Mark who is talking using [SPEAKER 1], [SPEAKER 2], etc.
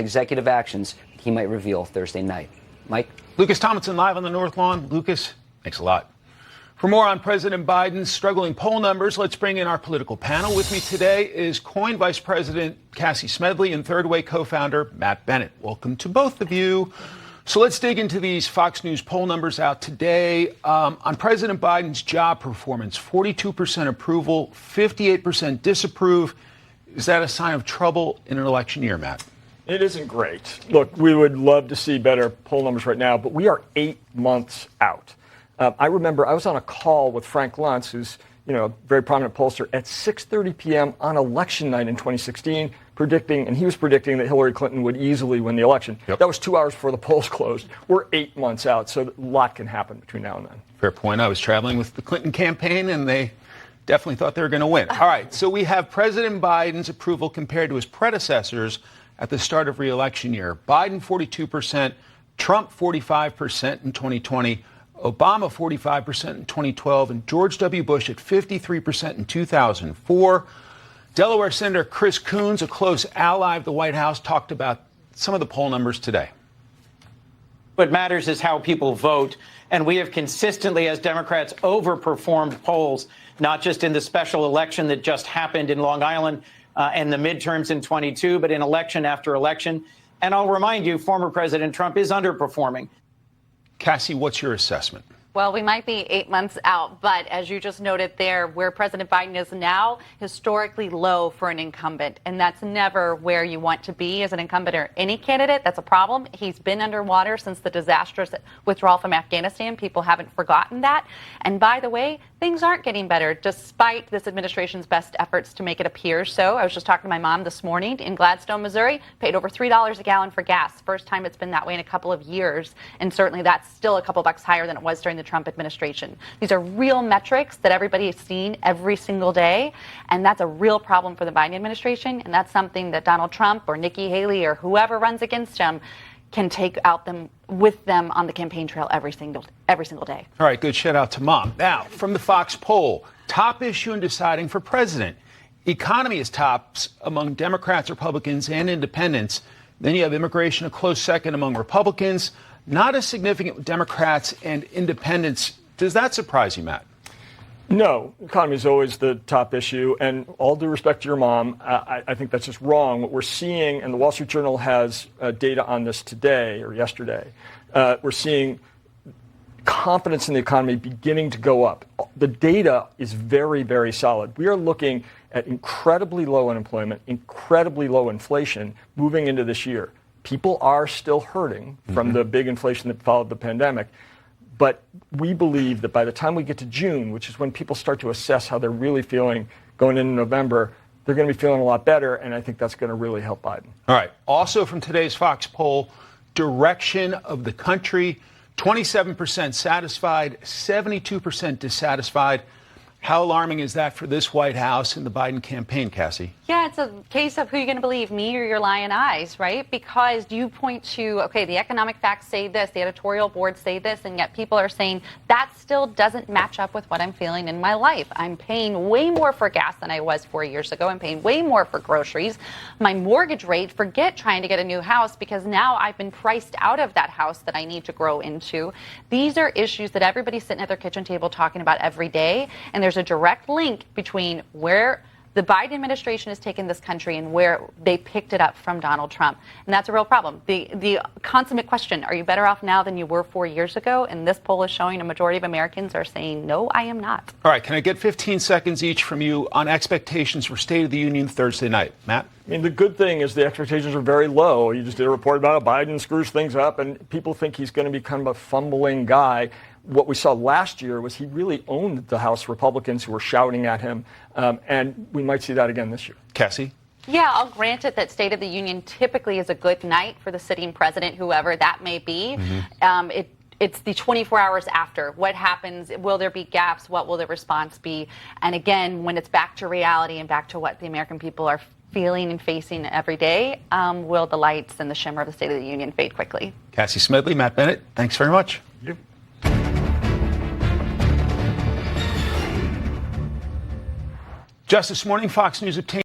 [SPEAKER 1] executive actions he might reveal Thursday night. Mike?
[SPEAKER 2] Lucas Tomlinson live on the North Lawn. Lucas, thanks a lot. For more on President Biden's struggling poll numbers, let's bring in our political panel. With me today is Coign Vice President Cassie Smedile and Third Way co-founder Matt Bennett. Welcome to both of you. So let's dig into these Fox News poll numbers out today. On President Biden's job performance, 42% approval, 58% disapprove. Is that a sign of trouble in an election year, Matt?
[SPEAKER 3] It isn't great. Look, we would love to see better poll numbers right now, but we are 8 months out. I remember I was on a call with Frank Luntz, who's a very prominent pollster, at 6:30 p.m. on election night in 2016, he was predicting that Hillary Clinton would easily win the election.
[SPEAKER 2] Yep.
[SPEAKER 3] That was 2 hours before the polls closed. We're 8 months out, so a lot can happen between now and then.
[SPEAKER 2] Fair point. I was traveling with the Clinton campaign, and they definitely thought they were going to win. All right, so we have President Biden's approval compared to his predecessors at the start of re-election year. Biden, 42%, Trump, 45% in 2020, Obama, 45% in 2012, and George W. Bush at 53% in 2004. Delaware Senator Chris Coons, a close ally of the White House, talked about some of the poll numbers today.
[SPEAKER 4] What matters is how people vote. And we have consistently, as Democrats, overperformed polls, not just in the special election that just happened in Long Island and the midterms in 22, but in election after election. And I'll remind you, former President Trump is underperforming.
[SPEAKER 2] Cassie, what's your assessment?
[SPEAKER 5] Well, we might be 8 months out, but as you just noted there, where President Biden is now, historically low for an incumbent. And that's never where you want to be as an incumbent or any candidate. That's a problem. He's been underwater since the disastrous withdrawal from Afghanistan. People haven't forgotten that. And by the way, things aren't getting better despite this administration's best efforts to make it appear so. I was just talking to my mom this morning in Gladstone, Missouri, paid over $3 a gallon for gas. First time it's been that way in a couple of years. And certainly that's still a couple bucks higher than it was during the Trump administration. These are real metrics that everybody is seeing every single day. And that's a real problem for the Biden administration. And that's something that Donald Trump or Nikki Haley or whoever runs against him can take out with them on the campaign trail every single day.
[SPEAKER 2] All right, good shout out to Mom. Now, from the Fox poll, top issue in deciding for president. Economy is tops among Democrats, Republicans, and independents. Then you have immigration a close second among Republicans. Not as significant with Democrats and independents. Does that surprise you, Matt?
[SPEAKER 3] No, economy is always the top issue. And all due respect to your mom, I think that's just wrong. What we're seeing, and the Wall Street Journal has data on this today or yesterday, we're seeing confidence in the economy beginning to go up. The data is very, very solid. We are looking at incredibly low unemployment, incredibly low inflation moving into this year. People are still hurting from the big inflation that followed the pandemic. But we believe that by the time we get to June, which is when people start to assess how they're really feeling going into November, they're going to be feeling a lot better. And I think that's going to really help Biden.
[SPEAKER 2] All right. Also from today's Fox poll, direction of the country, 27% satisfied, 72% dissatisfied. How alarming is that for this White House and the Biden campaign, Cassie?
[SPEAKER 5] Yeah, it's a case of who you're going to believe, me or your lying eyes, right? Because you point to, okay, the economic facts say this, the editorial boards say this, and yet people are saying that still doesn't match up with what I'm feeling in my life. I'm paying way more for gas than I was 4 years ago. I'm paying way more for groceries. My mortgage rate, forget trying to get a new house because now I've been priced out of that house that I need to grow into. These are issues that everybody's sitting at their kitchen table talking about every day, and there's a direct link between where the Biden administration has taken this country and where they picked it up from Donald Trump. And that's a real problem. The consummate question, are you better off now than you were 4 years ago? And this poll is showing a majority of Americans are saying, no, I am not.
[SPEAKER 2] All right. Can I get 15 seconds each from you on expectations for State of the Union Thursday night? Matt?
[SPEAKER 3] I mean, the good thing is the expectations are very low. You just did a report about how Biden screws things up, and people think he's going to be kind of a fumbling guy. What we saw last year was he really owned the House Republicans who were shouting at him, and we might see that again this year.
[SPEAKER 2] Cassie?
[SPEAKER 5] Yeah, I'll grant it that State of the Union typically is a good night for the sitting president, whoever that may be. It's the 24 hours after. What happens? Will there be gaps? What will the response be? And again, when it's back to reality and back to what the American people are feeling and facing every day, will the lights and the shimmer of the State of the Union fade quickly?
[SPEAKER 2] Cassie Smedile, Matt Bennett, thanks very much.
[SPEAKER 3] Yep.
[SPEAKER 2] Just this morning, Fox News obtained